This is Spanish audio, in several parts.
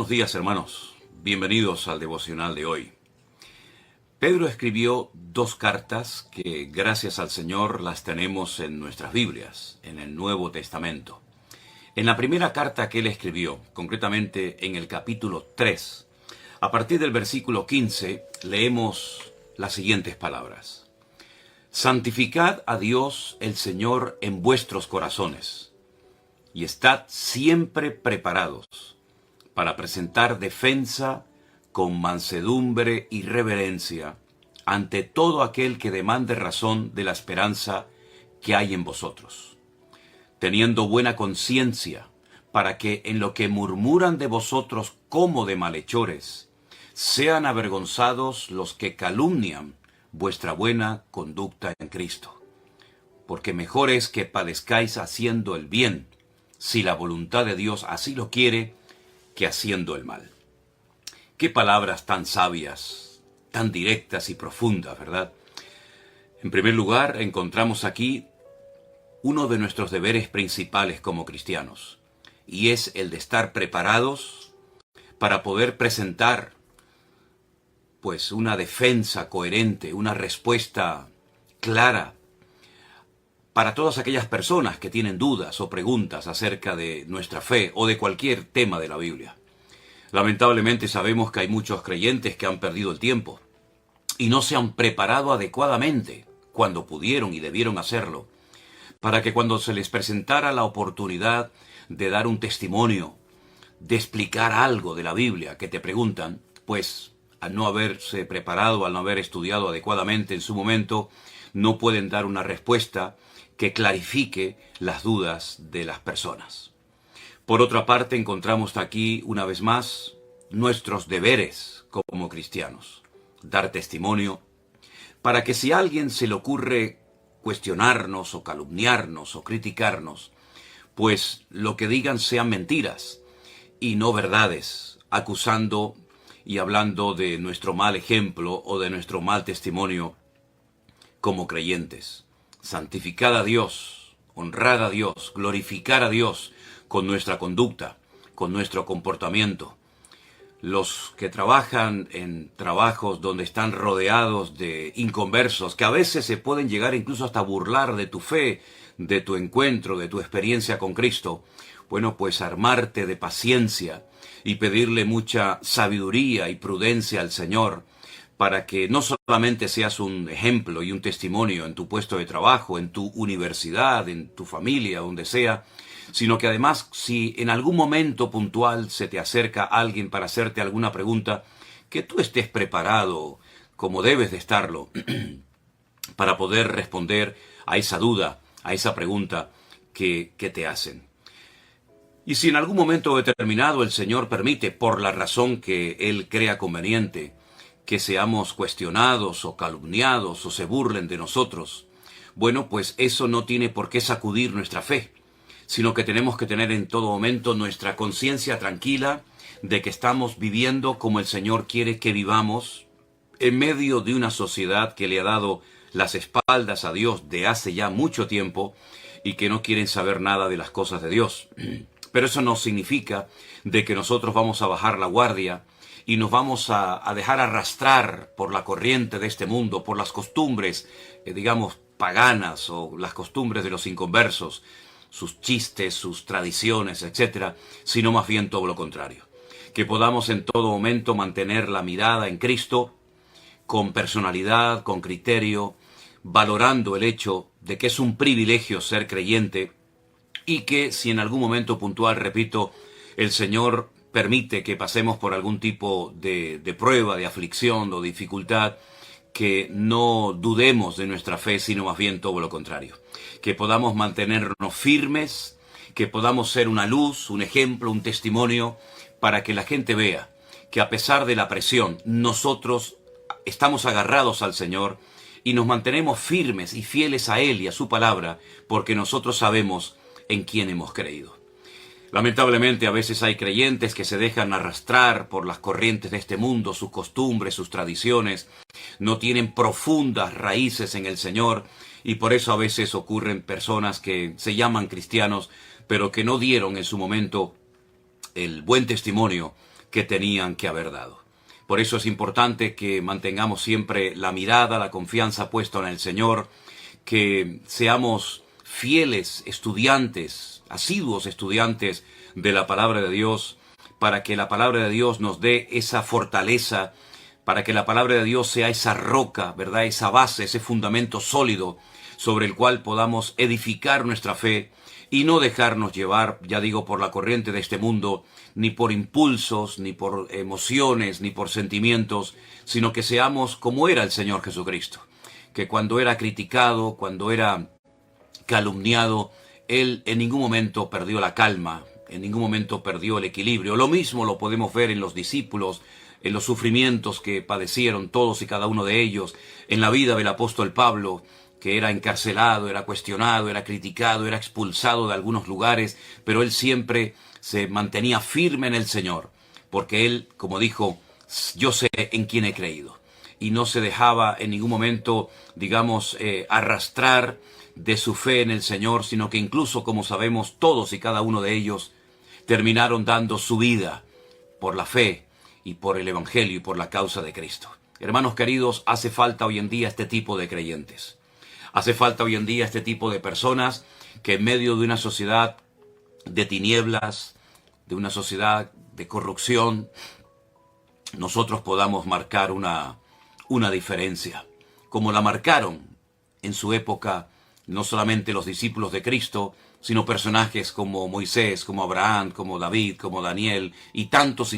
Buenos días, hermanos. Bienvenidos al devocional de hoy. Pedro escribió dos cartas que, gracias al Señor, las tenemos en nuestras Biblias, en el Nuevo Testamento. En la primera carta que él escribió, concretamente en el capítulo 3, a partir del versículo 15, leemos las siguientes palabras. Santificad a Dios el Señor en vuestros corazones, y estad siempre preparados para presentar defensa con mansedumbre y reverencia ante todo aquel que demande razón de la esperanza que hay en vosotros, teniendo buena conciencia, para que en lo que murmuran de vosotros como de malhechores, sean avergonzados los que calumnian vuestra buena conducta en Cristo. Porque mejor es que padezcáis haciendo el bien, si la voluntad de Dios así lo quiere, que haciendo el mal. Qué palabras tan sabias, tan directas y profundas, ¿verdad? En primer lugar, encontramos aquí uno de nuestros deberes principales como cristianos, y es el de estar preparados para poder presentar, pues, una defensa coherente, una respuesta clara para todas aquellas personas que tienen dudas o preguntas acerca de nuestra fe o de cualquier tema de la Biblia. Lamentablemente sabemos que hay muchos creyentes que han perdido el tiempo y no se han preparado adecuadamente cuando pudieron y debieron hacerlo, para que cuando se les presentara la oportunidad de dar un testimonio, de explicar algo de la Biblia que te preguntan, pues al no haberse preparado, al no haber estudiado adecuadamente en su momento, no pueden dar una respuesta que clarifique las dudas de las personas. Por otra parte, encontramos aquí, una vez más, nuestros deberes como cristianos. Dar testimonio, para que si a alguien se le ocurre cuestionarnos o calumniarnos o criticarnos, pues lo que digan sean mentiras y no verdades, acusando y hablando de nuestro mal ejemplo o de nuestro mal testimonio como creyentes. Santificar a Dios, honrar a Dios, glorificar a Dios con nuestra conducta, con nuestro comportamiento. Los que trabajan en trabajos donde están rodeados de inconversos, que a veces se pueden llegar incluso hasta burlar de tu fe, de tu encuentro, de tu experiencia con Cristo, bueno, pues armarte de paciencia y pedirle mucha sabiduría y prudencia al Señor, para que no solamente seas un ejemplo y un testimonio en tu puesto de trabajo, en tu universidad, en tu familia, donde sea, sino que además, si en algún momento puntual se te acerca alguien para hacerte alguna pregunta, que tú estés preparado, como debes de estarlo, para poder responder a esa duda, a esa pregunta que te hacen. Y si en algún momento determinado el Señor permite, por la razón que Él crea conveniente, que seamos cuestionados o calumniados o se burlen de nosotros, bueno, pues eso no tiene por qué sacudir nuestra fe, sino que tenemos que tener en todo momento nuestra conciencia tranquila de que estamos viviendo como el Señor quiere que vivamos, en medio de una sociedad que le ha dado las espaldas a Dios de hace ya mucho tiempo y que no quieren saber nada de las cosas de Dios. Pero eso no significa de que nosotros vamos a bajar la guardia y nos vamos a dejar arrastrar por la corriente de este mundo, por las costumbres, digamos, paganas o las costumbres de los inconversos, sus chistes, sus tradiciones, etcétera, sino más bien todo lo contrario. Que podamos en todo momento mantener la mirada en Cristo, con personalidad, con criterio, valorando el hecho de que es un privilegio ser creyente y que si en algún momento puntual, repito, el Señor permite que pasemos por algún tipo de prueba, de aflicción o dificultad, que no dudemos de nuestra fe, sino más bien todo lo contrario. Que podamos mantenernos firmes, que podamos ser una luz, un ejemplo, un testimonio, para que la gente vea que a pesar de la presión, nosotros estamos agarrados al Señor y nos mantenemos firmes y fieles a Él y a su palabra, porque nosotros sabemos en quién hemos creído. Lamentablemente a veces hay creyentes que se dejan arrastrar por las corrientes de este mundo, sus costumbres, sus tradiciones, no tienen profundas raíces en el Señor y por eso a veces ocurren personas que se llaman cristianos, pero que no dieron en su momento el buen testimonio que tenían que haber dado. Por eso es importante que mantengamos siempre la mirada, la confianza puesta en el Señor, que seamos fieles estudiantes, asiduos estudiantes de la palabra de Dios, para que la palabra de Dios nos dé esa fortaleza, para que la palabra de Dios sea esa roca, ¿verdad? Esa base, ese fundamento sólido sobre el cual podamos edificar nuestra fe y no dejarnos llevar, ya digo, por la corriente de este mundo, ni por impulsos, ni por emociones, ni por sentimientos, sino que seamos como era el Señor Jesucristo, que cuando era criticado, cuando era calumniado, Él en ningún momento perdió la calma, en ningún momento perdió el equilibrio. Lo mismo lo podemos ver en los discípulos, en los sufrimientos que padecieron todos y cada uno de ellos, en la vida del apóstol Pablo, que era encarcelado, era cuestionado, era criticado, era expulsado de algunos lugares, pero él siempre se mantenía firme en el Señor, porque él, como dijo, yo sé en quién he creído, y no se dejaba en ningún momento, digamos, arrastrar de su fe en el Señor, sino que incluso, como sabemos, todos y cada uno de ellos terminaron dando su vida por la fe y por el Evangelio y por la causa de Cristo. Hermanos queridos, hace falta hoy en día este tipo de creyentes. Hace falta hoy en día este tipo de personas que en medio de una sociedad de tinieblas, de una sociedad de corrupción, nosotros podamos marcar una diferencia, como la marcaron en su época no solamente los discípulos de Cristo, sino personajes como Moisés, como Abraham, como David, como Daniel, y tantos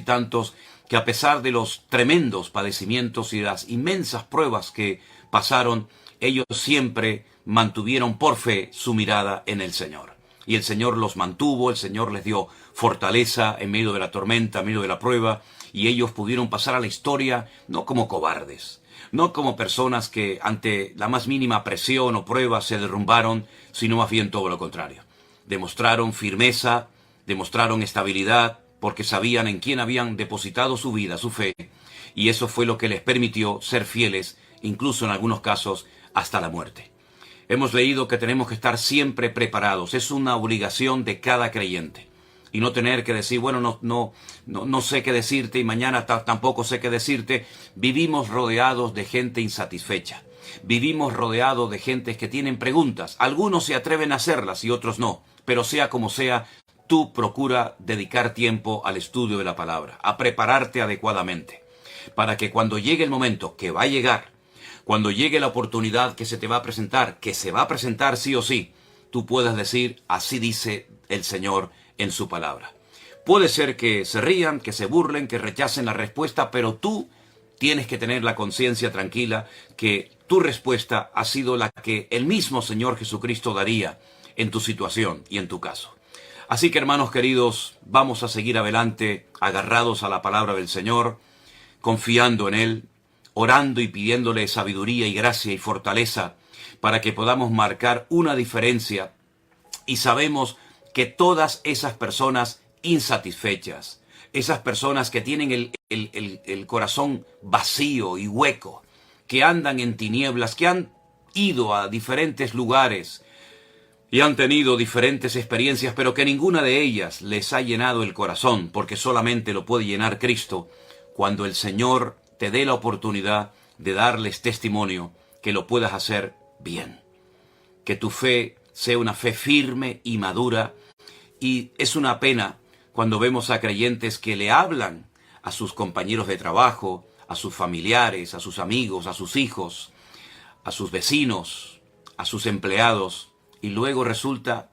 que a pesar de los tremendos padecimientos y las inmensas pruebas que pasaron, ellos siempre mantuvieron por fe su mirada en el Señor. Y el Señor los mantuvo, el Señor les dio fortaleza en medio de la tormenta, en medio de la prueba, y ellos pudieron pasar a la historia no como cobardes, no como personas que ante la más mínima presión o prueba se derrumbaron, sino más bien todo lo contrario. Demostraron firmeza, demostraron estabilidad, porque sabían en quién habían depositado su vida, su fe, y eso fue lo que les permitió ser fieles, incluso en algunos casos, hasta la muerte. Hemos leído que tenemos que estar siempre preparados. Es una obligación de cada creyente. Y no tener que decir, bueno, no sé qué decirte y mañana tampoco sé qué decirte. Vivimos rodeados de gente insatisfecha. Vivimos rodeados de gente que tienen preguntas. Algunos se atreven a hacerlas y otros no. Pero sea como sea, tú procura dedicar tiempo al estudio de la palabra, a prepararte adecuadamente, para que cuando llegue el momento, que va a llegar, cuando llegue la oportunidad que se te va a presentar, que se va a presentar sí o sí, tú puedas decir, así dice el Señor en su palabra. Puede ser que se rían, que se burlen, que rechacen la respuesta, pero tú tienes que tener la conciencia tranquila que tu respuesta ha sido la que el mismo Señor Jesucristo daría en tu situación y en tu caso. Así que, hermanos queridos, vamos a seguir adelante, agarrados a la palabra del Señor, confiando en Él, orando y pidiéndole sabiduría y gracia y fortaleza para que podamos marcar una diferencia. Y sabemos que todas esas personas insatisfechas, esas personas que tienen el corazón vacío y hueco, que andan en tinieblas, que han ido a diferentes lugares y han tenido diferentes experiencias, pero que ninguna de ellas les ha llenado el corazón, porque solamente lo puede llenar Cristo cuando el Señor te dé la oportunidad de darles testimonio, que lo puedas hacer bien. Que tu fe sea una fe firme y madura. Y es una pena cuando vemos a creyentes que le hablan a sus compañeros de trabajo, a sus familiares, a sus amigos, a sus hijos, a sus vecinos, a sus empleados, y luego resulta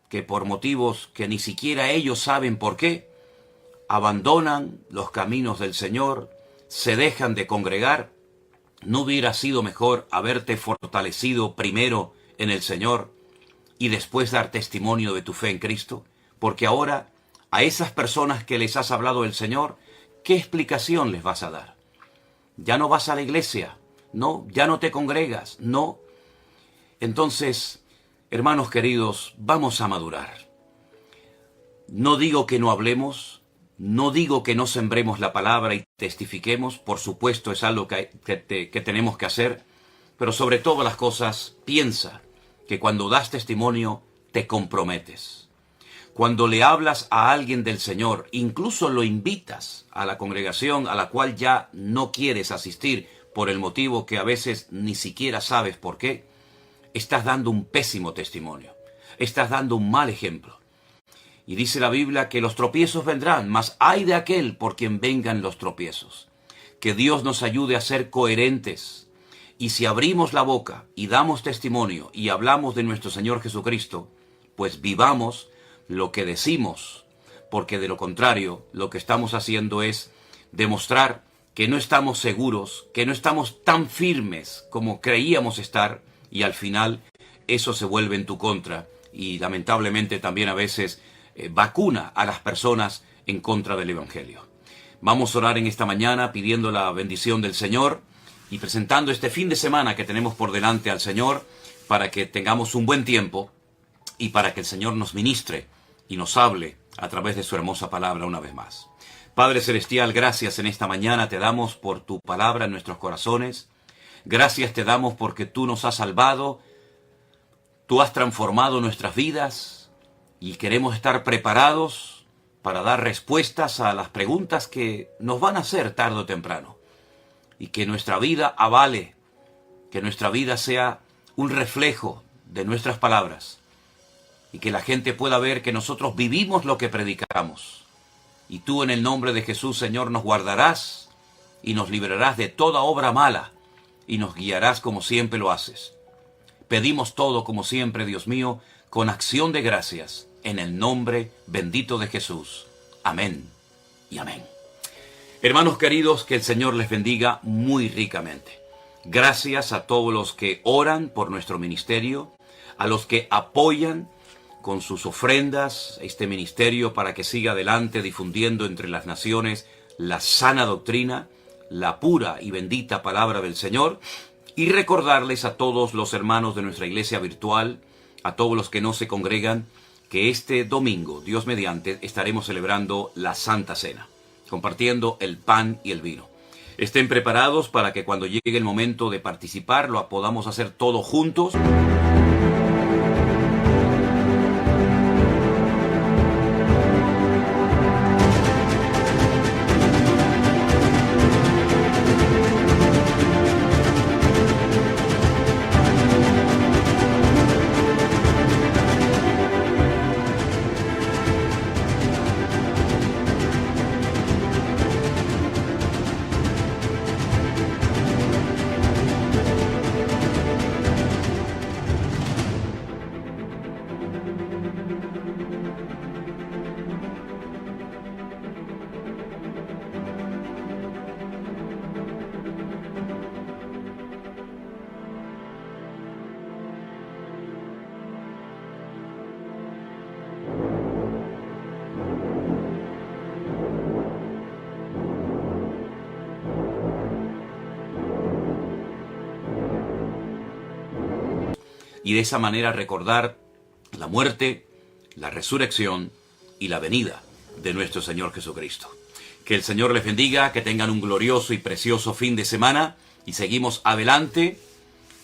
que por motivos que ni siquiera ellos saben por qué, abandonan los caminos del Señor, se dejan de congregar. ¿No hubiera sido mejor haberte fortalecido primero en el Señor y después dar testimonio de tu fe en Cristo? Porque ahora, a esas personas que les has hablado del Señor, ¿qué explicación les vas a dar? Ya no vas a la iglesia, no, ya no te congregas, no. Entonces, hermanos queridos, vamos a madurar. No digo que no hablemos, no digo que no sembremos la palabra y testifiquemos, por supuesto es algo que tenemos que hacer, pero sobre todas las cosas, piensa que cuando das testimonio te comprometes. cuando le hablas a alguien del Señor, incluso lo invitas a la congregación a la cual ya no quieres asistir por el motivo que a veces ni siquiera sabes por qué, estás dando un pésimo testimonio, estás dando un mal ejemplo. Y dice la Biblia que los tropiezos vendrán, mas ay de aquel por quien vengan los tropiezos. Que Dios nos ayude a ser coherentes. Y si abrimos la boca y damos testimonio y hablamos de nuestro Señor Jesucristo, pues vivamos lo que decimos, porque de lo contrario lo que estamos haciendo es demostrar que no estamos seguros, que no estamos tan firmes como creíamos estar, y al final eso se vuelve en tu contra y lamentablemente también a veces vacuna a las personas en contra del Evangelio. Vamos a orar en esta mañana pidiendo la bendición del Señor y presentando este fin de semana que tenemos por delante al Señor para que tengamos un buen tiempo y para que el Señor nos ministre y nos hable a través de su hermosa palabra una vez más. Padre Celestial, gracias en esta mañana te damos por tu palabra en nuestros corazones. Gracias te damos porque tú nos has salvado, tú has transformado nuestras vidas y queremos estar preparados para dar respuestas a las preguntas que nos van a hacer tarde o temprano. Y que nuestra vida avale, que nuestra vida sea un reflejo de nuestras palabras. Y que la gente pueda ver que nosotros vivimos lo que predicamos. Y tú en el nombre de Jesús, Señor, nos guardarás y nos librarás de toda obra mala y nos guiarás como siempre lo haces. Pedimos todo como siempre, Dios mío, con acción de gracias, en el nombre bendito de Jesús. Amén y amén. Hermanos queridos, que el Señor les bendiga muy ricamente. Gracias a todos los que oran por nuestro ministerio, a los que apoyan con sus ofrendas este ministerio para que siga adelante difundiendo entre las naciones la sana doctrina, la pura y bendita palabra del Señor, y recordarles a todos los hermanos de nuestra iglesia virtual, a todos los que no se congregan, que este domingo, Dios mediante, estaremos celebrando la Santa Cena, compartiendo el pan y el vino. Estén preparados para que cuando llegue el momento de participar lo podamos hacer todos juntos. Y de esa manera recordar la muerte, la resurrección y la venida de nuestro Señor Jesucristo. Que el Señor les bendiga, que tengan un glorioso y precioso fin de semana y seguimos adelante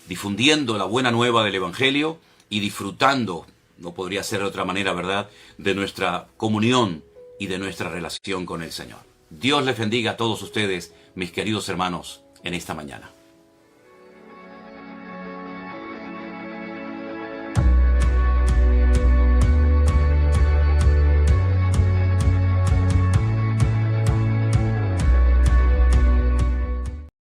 difundiendo la buena nueva del Evangelio y disfrutando, no podría ser de otra manera, ¿verdad?, de nuestra comunión y de nuestra relación con el Señor. Dios les bendiga a todos ustedes, mis queridos hermanos, en esta mañana.